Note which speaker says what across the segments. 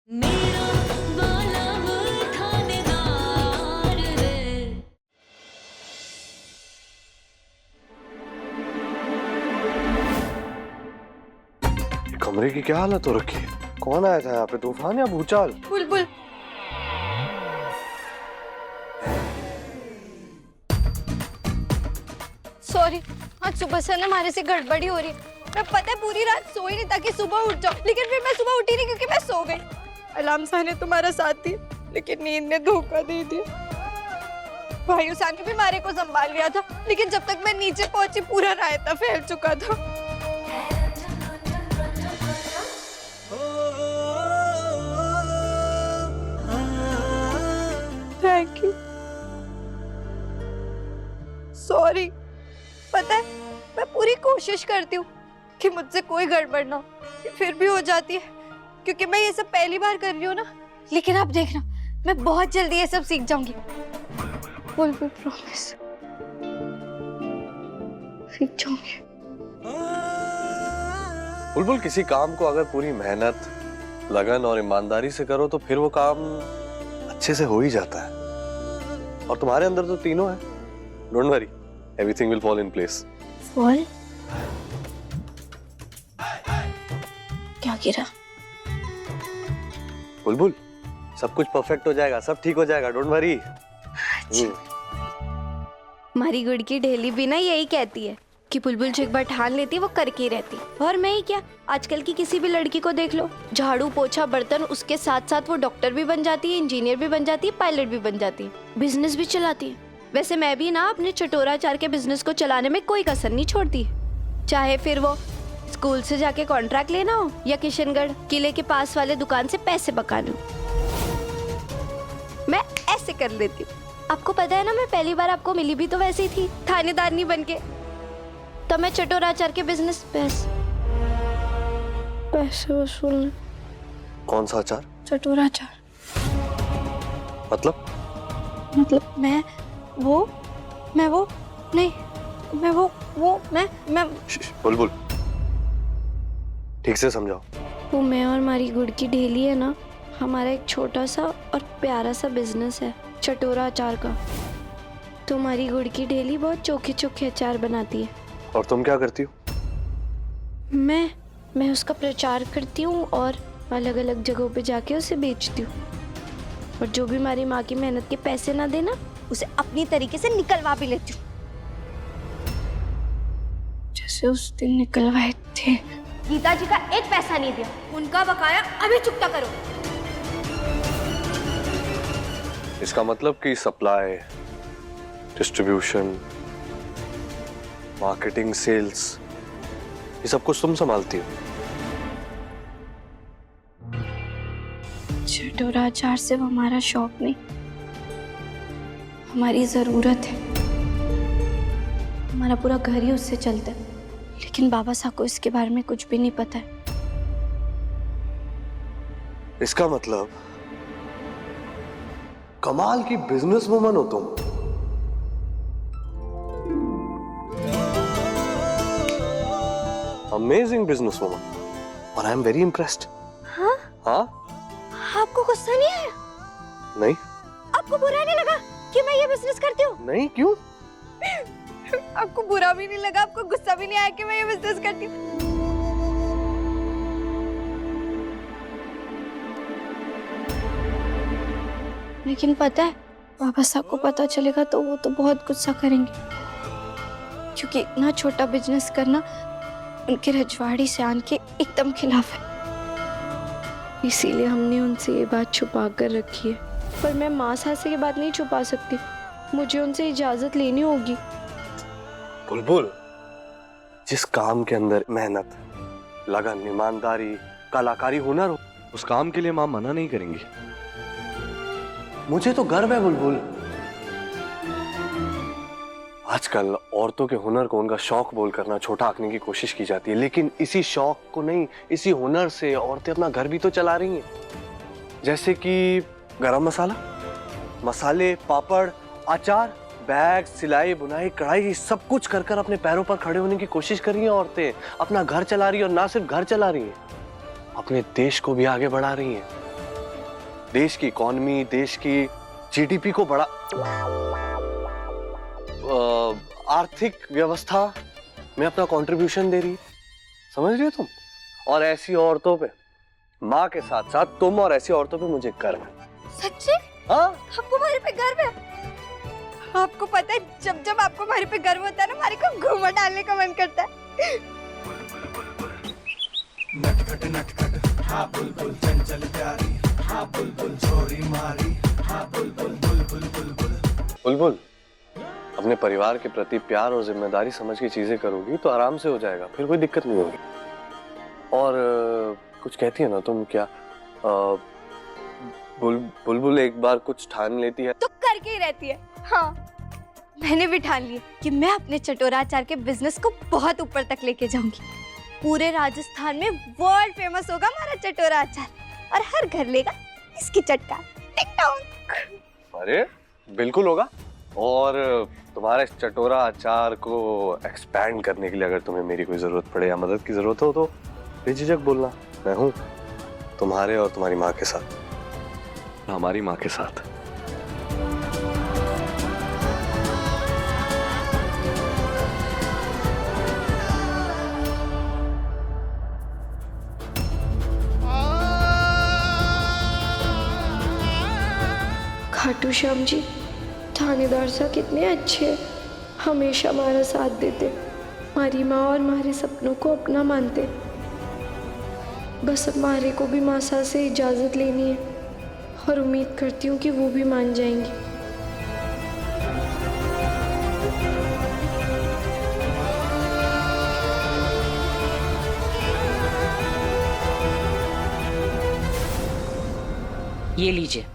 Speaker 1: मेरा वाला वो थानेदार है।
Speaker 2: कमरे की क्या हालत हो रखी है? कौन आया था यहाँ पे, तूफान या भूचाल?
Speaker 3: बुलबुल। सॉरी, आज सुबह से ना हमारे से गड़बड़ी हो रही है। मैं पता है पूरी रात सोई नहीं ताकि सुबह उठ जाऊं, लेकिन फिर मैं सुबह उठी नहीं क्योंकि मैं सो गई। अलार्म सा ने तुम्हारा साथ दिया, लेकिन नींद ने धोखा दे दिया। भाई उसान ने भी मारे को संभाल लिया था, लेकिन जब तक मैं नीचे पहुंची पूरा रायता फैल चुका था। Thank you. सॉरी। पता है मैं पूरी कोशिश करती हूँ कि मुझसे कोई गड़बड़ ना हो, फिर भी हो जाती है क्योंकि मैं ये सब पहली बार कर रही हूँ ना। लेकिन आप देखना, मैं बहुत जल्दी ये सब सीख जाऊंगी। बुलबुल प्रॉमिस, सीख जाऊंगी।
Speaker 2: बुलबुल, किसी काम को अगर पूरी मेहनत, लगन और ईमानदारी से करो तो फिर वो काम अच्छे से हो ही जाता है। और तुम्हारे अंदर तो तीनों है। Don't worry, everything will fall in place.
Speaker 3: Fall? क्या गिरा?
Speaker 2: बुलबुल, सब कुछ परफेक्ट हो जाएगा, सब ठीक हो जाएगा, डोंट वरी।
Speaker 3: हमारी गुड़ की ढेली भी ना यही कहती है कि बुलबुल जो एक बार ठान लेती है वो करके ही रहती। और मैं ही क्या, आजकल की किसी भी लड़की को देख लो, झाड़ू पोछा बर्तन, उसके साथ साथ वो डॉक्टर भी बन जाती है, इंजीनियर भी बन जाती है, पायलट भी बन जाती है, बिजनेस भी चलाती है। वैसे मैं भी ना अपने चटोराचार के बिजनेस को चलाने में कोई कसर नहीं छोड़ती, चाहे फिर वो स्कूल से जाके कॉन्ट्रैक्ट लेना हो या किशनगढ़ किले के पास वाले दुकान से पैसे बकाने हो, मैं ऐसे कर लेती हूँ। आपको पता है ना, मैं पहली बार आपको मिली भी तो वैसे ही थी, थानेदारनी बन के। तब मैं चटोराचार के बिजनेस पैसे वसूलने।
Speaker 2: कौन सा आचार?
Speaker 3: चटोराचार।
Speaker 2: मतलब
Speaker 3: मैं
Speaker 2: बुलबुल, ठीक से समझाओ।
Speaker 3: वो मैं और हमारी गुड़ की ढेली है ना, हमारा एक छोटा सा और प्यारा सा बिजनेस है चटोरा अचार का। तो हमारी गुड़ की ढेली बहुत चोखे चोखे अचार बनाती है।
Speaker 2: और तुम क्या करती हो?
Speaker 3: मैं उसका प्रचार करती हूँ और अलग अलग जगहों पे जाके उसे बेचती हूँ। और जो भी हमारी माँ की मेहनत के पैसे ना देना, उसे अपनी तरीके से निकलवा भी लेती हूँ, जैसे उस दिन निकलवाए थे। गीता जी का एक पैसा नहीं दिया, उनका बकाया अभी चुकता करो।
Speaker 2: इसका मतलब कि सप्लाई, डिस्ट्रीब्यूशन, मार्केटिंग, सेल्स, ये सब कुछ तुम संभालती हो?
Speaker 3: चटोरा अचार सिर्फ हमारा शौक नहीं, हमारी जरूरत है। हमारा पूरा घर ही उससे चलता है, लेकिन बाबा साहब को इसके बारे में कुछ भी नहीं पता है।
Speaker 2: इसका मतलब कमाल की बिजनेस वुमन हो तुम। अमेजिंग बिजनेस वुमन, और आई एम वेरी इम्प्रेस्ड।
Speaker 3: हाँ?
Speaker 2: हाँ?
Speaker 3: आपको गुस्सा नहीं आया?
Speaker 2: नहीं।
Speaker 3: आपको बुरा नहीं लगा कि मैं ये बिजनेस करती हूँ?
Speaker 2: नहीं, क्यों?
Speaker 3: आपको बुरा भी नहीं लगा, आपको गुस्सा भी नहीं आया कि मैं ये बिजनेस करती हूँ? लेकिन पता है, बाबा साहब को पता चलेगा तो वो तो बहुत गुस्सा करेंगे, क्योंकि इतना छोटा बिजनेस करना उनके रजवाड़ी से आन के एकदम खिलाफ है। इसीलिए हमने उनसे ये बात छुपा कर रखी है। पर मैं माँ साहब से ये बात नहीं छुपा सकती, मुझे उनसे इजाजत लेनी होगी।
Speaker 2: बुलबुल, जिस काम के अंदर मेहनत, लगन, ईमानदारी, कलाकारी, हुनर हो, उस काम के लिए मां मना नहीं करेंगी। मुझे तो गर्व है बुलबुल। आजकल औरतों के हुनर को उनका शौक बोलकर ना छोटा आंकने की कोशिश की जाती है, लेकिन इसी शौक को नहीं, इसी हुनर से औरतें अपना घर भी तो चला रही हैं। जैसे कि गरम मसाला, मसाले, पापड़, अचार, बैग, सिलाई, बुनाई, कढ़ाई, सब कुछ कर कर अपने पैरों पर खड़े होने की कोशिश कर रही हैं औरतें। अपना घर चला रही हैं, और ना सिर्फ घर चला रही हैं, अपने देश को भी आगे बढ़ा रही हैं। देश की इकोनॉमी, देश की जीडीपी को बड़ा आर्थिक व्यवस्था में अपना कंट्रीब्यूशन दे रही है। समझ रही हो तुम? और ऐसी औरतों पे, माँ के साथ साथ तुम और ऐसी औरतों पे मुझे गर्व है।
Speaker 3: सच्ची?
Speaker 2: हाँ,
Speaker 3: आपको हमारे पे गर्व है? आपको पता है जब जब आपको हमारे पे गर्व होता है ना, हमारे को घूमर डालने का मन करता है।
Speaker 4: नटखट नटखट हाँ बुलबुल चंचल प्यारी, हाँ बुलबुल छोरी मारी, हाँ बुलबुल बुलबुल बुलबुल।
Speaker 2: बुलबुल, अपने परिवार के प्रति प्यार और जिम्मेदारी समझ के चीजें करोगी तो आराम से हो जाएगा, फिर कोई दिक्कत नहीं होगी। और कुछ कहती है ना तुम, क्या बुलबुल एक बार कुछ ठान लेती है
Speaker 3: तो करके ही रहती है। हाँ, मैंने भी ठान लिया कि मैं अपने चटोरा अचार के बिजनेस को बहुत ऊपर तक लेके जाऊंगी। पूरे राजस्थान में वर्ल्ड फेमस होगा हमारा चटोरा अचार, और हर घर लेगा इसकी चटका। Tick tock.
Speaker 2: अरे बिल्कुल होगा। और तुम्हारे इस चटोरा अचार को एक्सपैंड करने के लिए अगर तुम्हें मेरी कोई जरूरत पड़े या मदद की जरूरत हो तो बेझिझक बोलना, मैं हूँ तुम्हारे और तुम्हारी माँ के साथ, हमारी माँ के साथ।
Speaker 5: खाटू श्याम जी, थानेदार साहब कितने अच्छे हैं, हमेशा हमारा साथ देते, हमारी माँ और हमारे सपनों को अपना मानते। बस अब हमारे को भी माँ साहब से इजाज़त लेनी है और उम्मीद करती हूँ कि वो भी मान जाएंगी।
Speaker 6: ये लीजिए,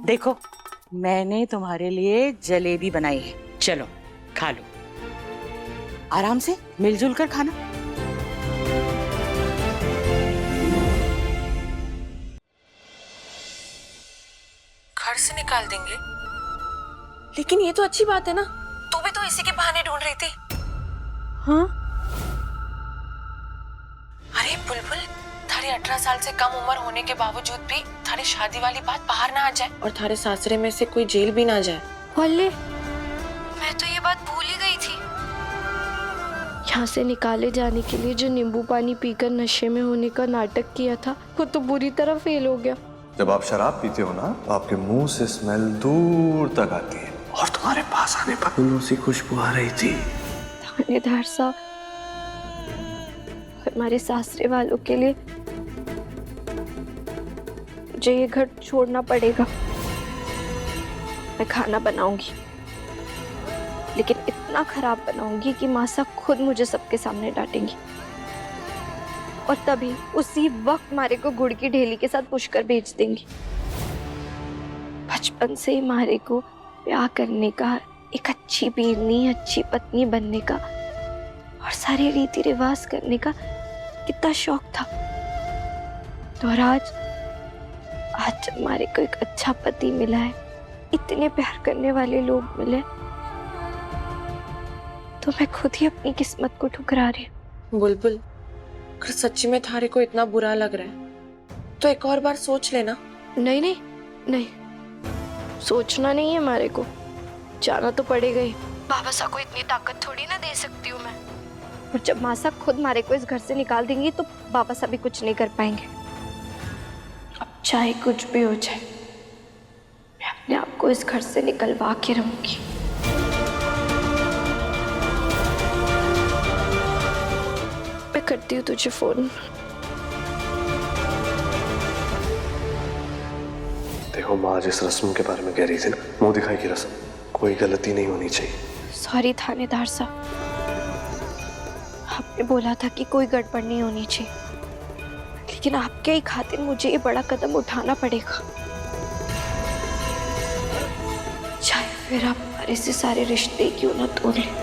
Speaker 6: देखो मैंने तुम्हारे लिए जलेबी बनाई है, चलो खा लो, आराम से मिलजुल कर खाना।
Speaker 7: घर से निकाल देंगे? लेकिन ये तो अच्छी बात है ना, तू भी तो इसी के बहाने ढूंढ रही थी।
Speaker 6: हाँ,
Speaker 7: अरे बुलबुल, थारी 18 साल से कम उम्र होने के बावजूद भी थारी शादी वाली बात बाहर ना आ जाए और थारे सासरे में से कोई जेल भी ना जाए।
Speaker 3: बोले, मैं तो ये बात भूल ही गई थी।
Speaker 5: यहाँ से निकाले जाने के लिए जो नींबू पानी पीकर नशे में होने का नाटक किया था, वो तो बुरी तरह फेल हो गया।
Speaker 8: जब आप शराब पीते हो ना, तो आपके मुंह से स्मेल दूर तक आती है,
Speaker 2: और तुम्हारे पास आने पर फूलों सी खुशबू आ रही थी।
Speaker 5: थानेदार साहब, हमारे सासरे वालों के लिए मुझे ये घर छोड़ना पड़ेगा। मैं खाना बनाऊंगी, लेकिन इतना खराब बनाऊंगी कि मासा खुद मुझे सबके सामने डांटेंगी। और तभी उसी वक्त मारे को गुड़ की ढेली के साथ पुष्कर भेज देंगी। बचपन से ही मारे को ब्याह करने का, एक अच्छी बीरनी, अच्छी पत्नी बनने का और सारे रीति रिवाज करने का कितना शौक था। तो आज जब हमारे को एक अच्छा पति मिला है, इतने प्यार करने वाले लोग मिले, तो मैं खुद ही अपनी किस्मत को ठुकरा रही हूँ।
Speaker 7: बुलबुल, अगर सच्ची में थारे को इतना बुरा लग रहा है तो एक और बार सोच लेना।
Speaker 5: नहीं नहीं नहीं, सोचना नहीं है हमारे को, जाना तो पड़ेगा ही। बाबा साहब को इतनी ताकत थोड़ी ना दे सकती हूँ मैं। और जब माँ साहब खुद मारे को इस घर से निकाल देंगी तो बाबा साहब भी कुछ नहीं कर पाएंगे। अब चाहे कुछ भी हो जाए, मैं अपने आप को इस घर से निकलवा के रहूंगी। मैं करती हूँ तुझे फोन।
Speaker 2: देखो माँ जिस रस्म के बारे में कह रही थी ना, मुंह दिखाई की रस्म, कोई गलती नहीं होनी चाहिए।
Speaker 5: सॉरी थानेदार साहब, आपने बोला था कि कोई गड़बड़ नहीं होनी चाहिए, लेकिन आपके ही खातिर मुझे ये बड़ा कदम उठाना पड़ेगा। चाहे फिर आप हमारे से सारे रिश्ते क्यों ना तोड़ें।